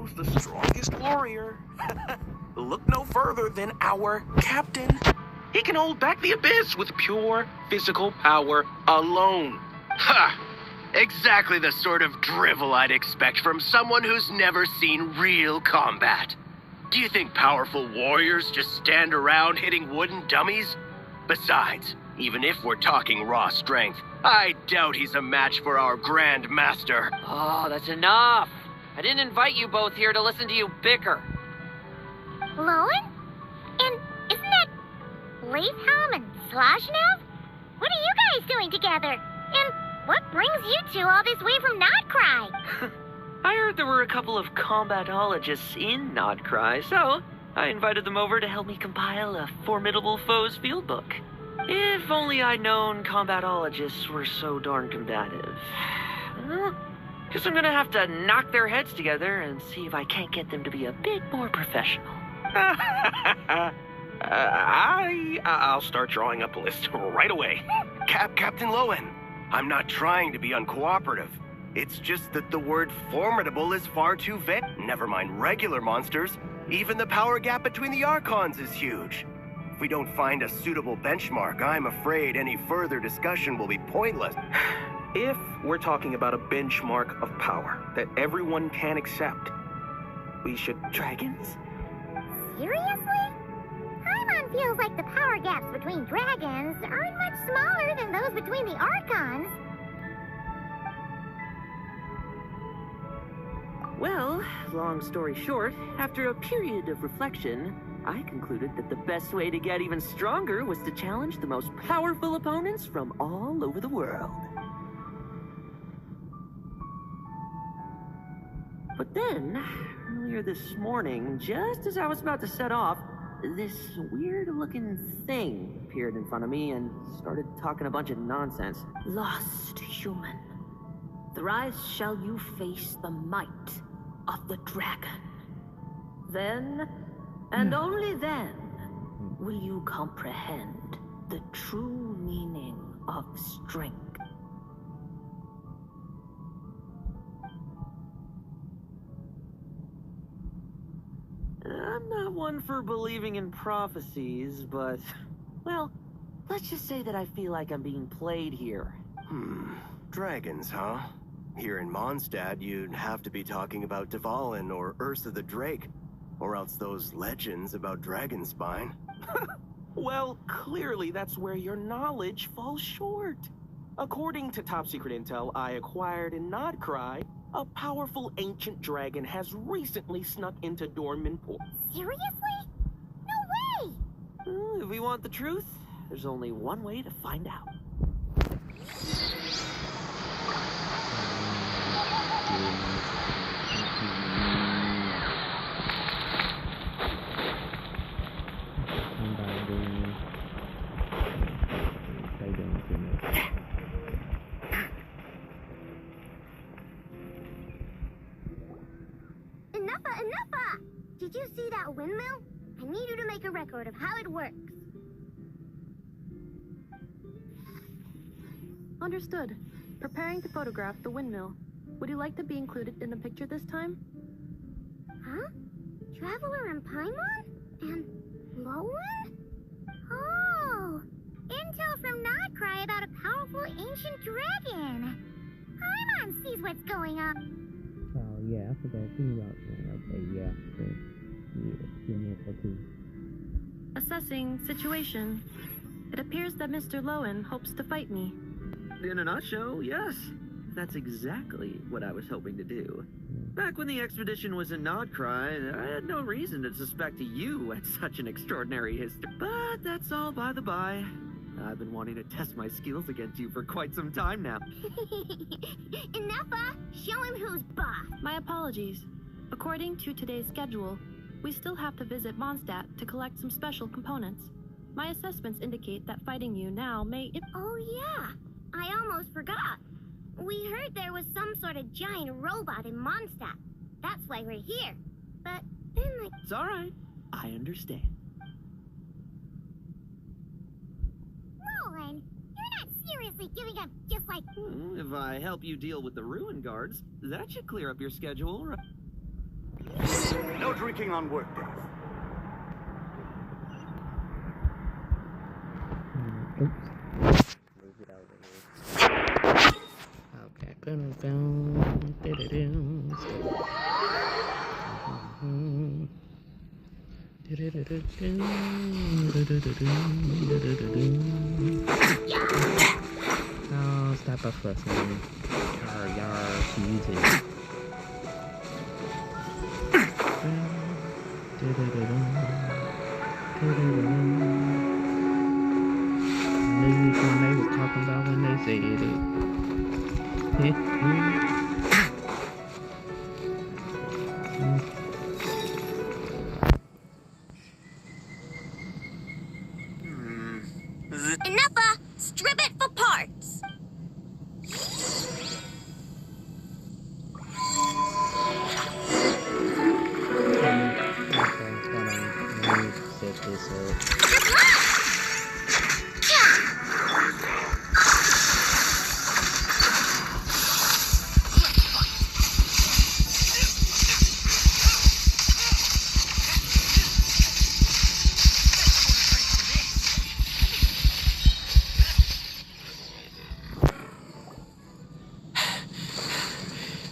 choose the strongest warrior. Look no further than our captain. He can hold back the abyss with pure physical power alone. Ha! Exactly the sort of drivel I'd expect from someone who's never seen real combat. Do you think powerful warriors just stand around hitting wooden dummies? Besides, even if we're talking raw strength, I doubt he's a match for our Grand Master. Oh, that's enough. I didn't invite you both here to listen to you bicker. Lohen? And isn't that Leifhelm and Slashnev? What are you guys doing together? And what brings you two all this way from Nodcry? I heard there were a couple of combatologists in Nodcry, so I invited them over to help me compile a formidable foes field book. If only I'd known combatologists were so darn combative. Well, guess I'm gonna have to knock their heads together and see if I can't get them to be a bit more professional. I'll start drawing up a list right away. Captain Lohen, I'm not trying to be uncooperative. It's just that the word formidable is far too vague. Never mind regular monsters. Even the power gap between the Archons is huge. If we don't find a suitable benchmark, I'm afraid any further discussion will be pointless. If we're talking about a benchmark of power that everyone can accept, we should... Dragons? Seriously? Paimon feels like the power gaps between dragons aren't much smaller than those between the Archons. Well, long story short, after a period of reflection, I concluded that the best way to get even stronger was to challenge the most powerful opponents from all over the world. But then, earlier this morning, just as I was about to set off, this weird-looking thing appeared in front of me and started talking a bunch of nonsense. Lost human, thrice shall you face the might of the dragon. Then, and only then, will you comprehend the true meaning of strength. I'm not one for believing in prophecies, but, well, let's just say that I feel like I'm being played here. Dragons, huh? Here in Mondstadt, you'd have to be talking about Dvalin or Ursa the Drake, or else those legends about Dragonspine. Well, clearly that's where your knowledge falls short. According to top-secret intel I acquired in Nodcry, a powerful ancient dragon has recently snuck into Dormanport. Seriously? No way! Well, if we want the truth, there's only one way to find out. Enough! Did you see that windmill? I need you to make a record of how it works. Understood. Preparing to photograph the windmill. Would you like to be included in the picture this time? Huh? Traveler and Paimon? And Lohen? Oh! Intel from Nodcry about a powerful ancient dragon. Paimon sees what's going on. Oh yeah, I forgot too about that. Okay, yeah. Give me a two. Assessing situation. It appears that Mr. Lohen hopes to fight me. In a nutshell, yes. That's exactly what I was hoping to do. Back when the expedition was in Nodcry, I had no reason to suspect you had such an extraordinary history. But that's all by the by. I've been wanting to test my skills against you for quite some time now. Enough! Show him who's boss. My apologies. According to today's schedule, we still have to visit Mondstadt to collect some special components. My assessments indicate that fighting you now may... Oh yeah! I almost forgot. We heard there was some sort of giant robot in Mondstadt. That's why we're here. But then, It's alright. I understand. Lohen, you're not seriously giving up just like... If I help you deal with the ruin guards, that should clear up your schedule, right? No drinking on work days. Oops. Move it over here. Okay, boom, boom. Do-do-do. Oh, stop a fussing. Yar, you too. Knew which one they was talking about when they said it. Enough! Strip it for parts! Let me set this up.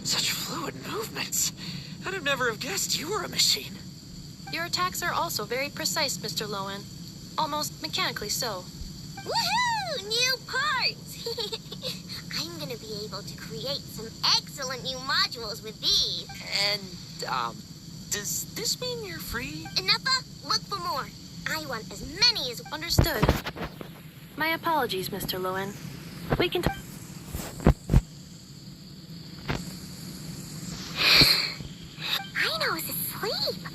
Such fluid movements. I'd have never have guessed you were a machine. Your attacks are also very precise, Mr. Lohen. Almost mechanically so. Woohoo! New parts! I'm gonna be able to create some excellent new modules with these. And, does this mean you're free? Enough! Look for more. I want as many as... Understood. My apologies, Mr. Lohen. We can... Ino's asleep.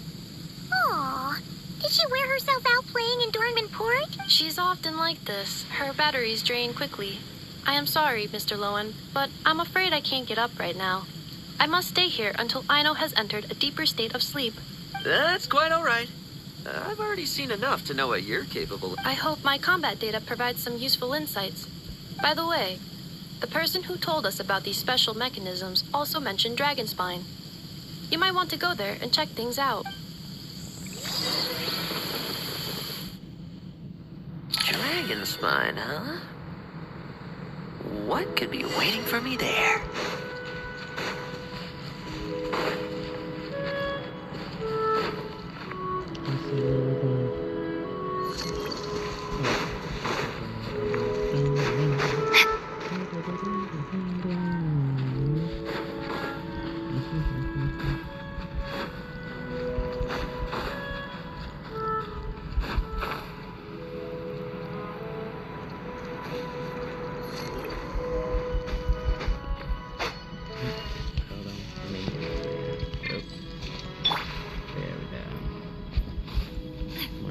Aw, did she wear herself out playing in Dornman Port? She's often like this. Her batteries drain quickly. I am sorry, Mr. Lohen, but I'm afraid I can't get up right now. I must stay here until Ino has entered a deeper state of sleep. That's quite all right. I've already seen enough to know what you're capable of. I hope my combat data provides some useful insights. By the way, the person who told us about these special mechanisms also mentioned Dragon Spine. You might want to go there and check things out. Dragon Spine, huh? What could be waiting for me there?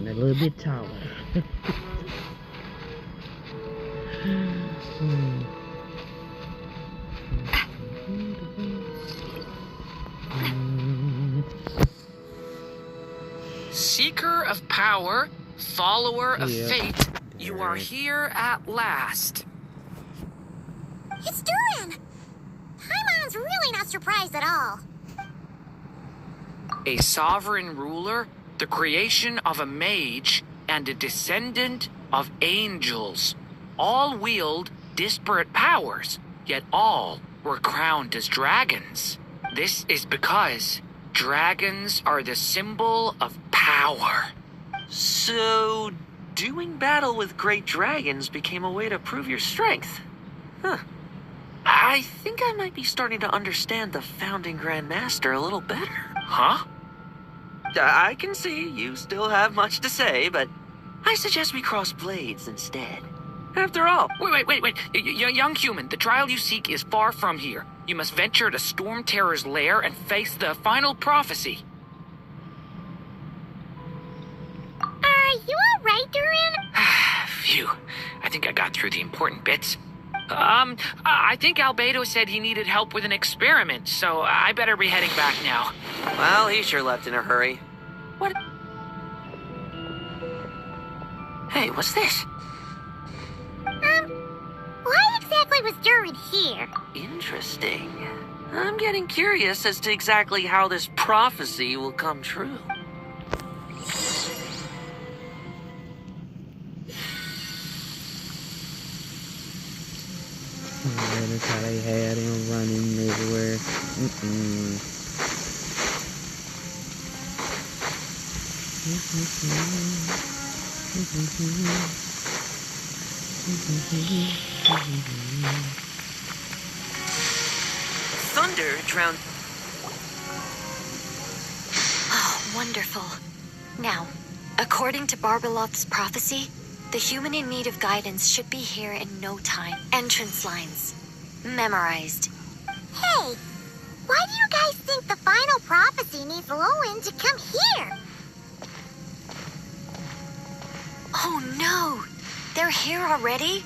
A little bit taller. Seeker of power, follower of Yep. fate, you are here at last. It's Duran! Paimon's really not surprised at all. A sovereign ruler, the creation of a mage, and a descendant of angels. All wield disparate powers, yet all were crowned as dragons. This is because dragons are the symbol of power. So, doing battle with great dragons became a way to prove your strength. Huh. I think I might be starting to understand the founding Grand Master a little better. Huh? I can see you still have much to say, but I suggest we cross blades instead. After all, Wait. Young human, the trial you seek is far from here. You must venture to Storm Terror's lair and face the final prophecy. Are you alright, Duran? Phew. I think I got through the important bits. I think Albedo said he needed help with an experiment, so I better be heading back now. well, he sure left in a hurry. What? Hey, what's this? Why exactly was Duran here? Interesting. I'm getting curious as to exactly how this prophecy will come true. That's how they had him running everywhere. Thunder drowned. Oh, wonderful. Now, according to Barbeloth's prophecy, the human in need of guidance should be here in no time. Entrance lines. Memorized. Hey, why do you guys think the final prophecy needs Lohen to come here? Oh no! They're here already?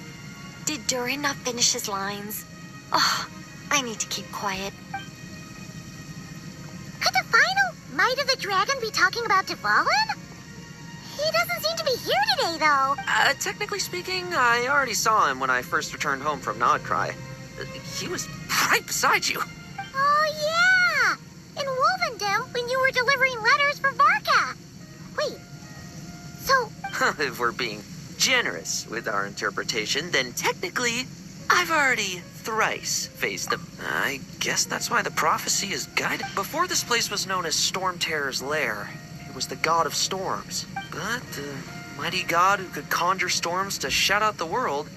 Did Durin not finish his lines? Oh, I need to keep quiet. Could the final Might of the Dragon be talking about Dvalin? He doesn't seem to be here today, though. Technically speaking, I already saw him when I first returned home from Nodcry. He was right beside you. Oh, yeah! In Wolvendom, when you were delivering letters for Varka. Wait, so... If we're being generous with our interpretation, then technically, I've already thrice faced them. I guess that's why the prophecy is guided. Before this place was known as Storm Terror's Lair, it was the god of storms. But the mighty god who could conjure storms to shut out the world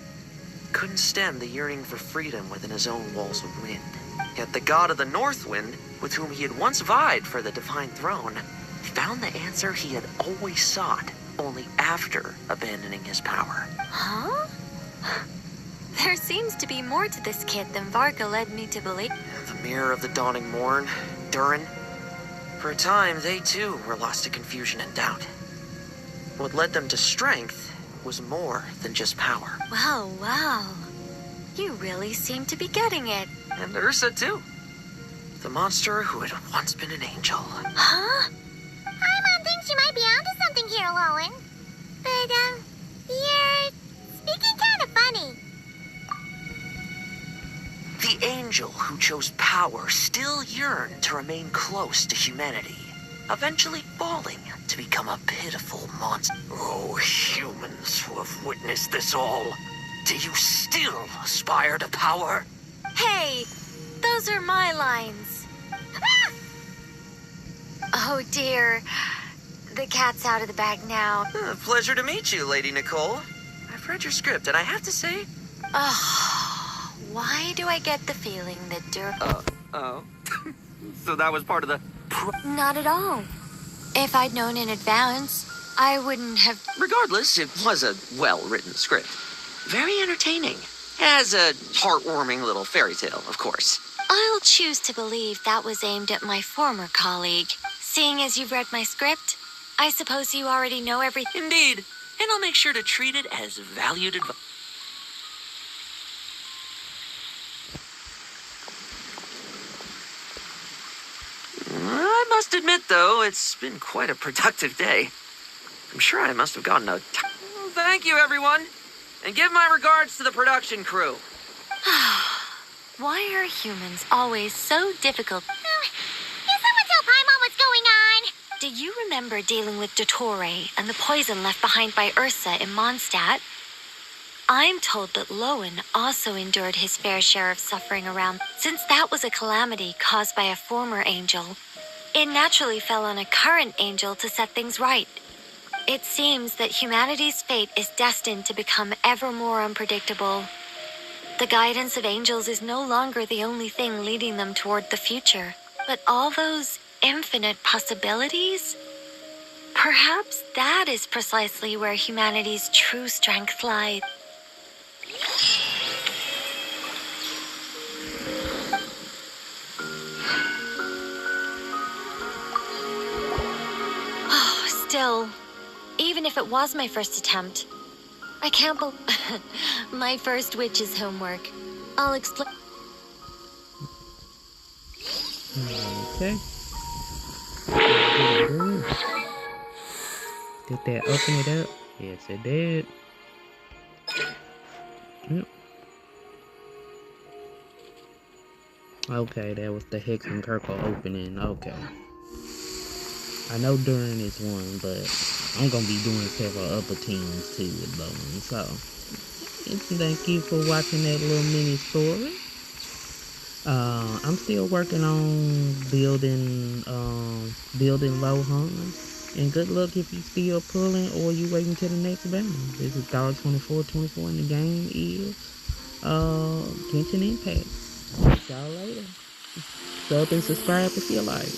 couldn't stem the yearning for freedom within his own walls of wind. Yet the god of the North Wind, with whom he had once vied for the divine throne, found the answer he had always sought only after abandoning his power. Huh? There seems to be more to this kid than Varka led me to believe. The mirror of the dawning morn, Durin. For a time, they too were lost to confusion and doubt. What led them to strength was more than just power. Wow. You really seem to be getting it. And Ursa too. The monster who had once been an angel. Huh? Paimon thinks you might be onto something here, Lohen. But, you're speaking kind of funny. The angel who chose power still yearned to remain close to humanity, eventually falling to become a pitiful monster. Oh, humans who have witnessed this all, do you still aspire to power? Hey, those are my lines. Ah! Oh dear. The cat's out of the bag now. Pleasure to meet you, Lady Nicole. I've read your script, and I have to say... Why do I get the feeling that So that was part of the... Not at all. If I'd known in advance, I wouldn't have... Regardless, it was a well-written script. Very entertaining. As a heartwarming little fairy tale, of course. I'll choose to believe that was aimed at my former colleague. Seeing as you've read my script, I suppose you already know everything. Indeed. And I'll make sure to treat it as valued advice. I must admit, though, it's been quite a productive day. I'm sure I must have gotten a... Thank you, everyone. And give my regards to the production crew. Why are humans always so difficult? Can someone tell Paimon what's going on? Do you remember dealing with Dottore and the poison left behind by Ursa in Mondstadt? I'm told that Lohen also endured his fair share of suffering around. Since that was a calamity caused by a former angel, it naturally fell on a current angel to set things right. It seems that humanity's fate is destined to become ever more unpredictable. The guidance of angels is no longer the only thing leading them toward the future, but all those infinite possibilities? Perhaps that is precisely where humanity's true strength lies. Oh, still, even if it was my first attempt, I can't believe my first witch's homework. I'll explain. Okay. Did that open it up? Yes, it did. Yep. Okay, that was the Hex and Kirkle opening. Okay. I know Durin is one, but I'm gonna be doing several other teams too with Lohen. So, thank you for watching that little mini story. I'm still working on building Lohen. And good luck if you still pulling or you waiting till the next battle. This is $24.24 and the game is Genshin Impact. See y'all later. Sub and subscribe if you like.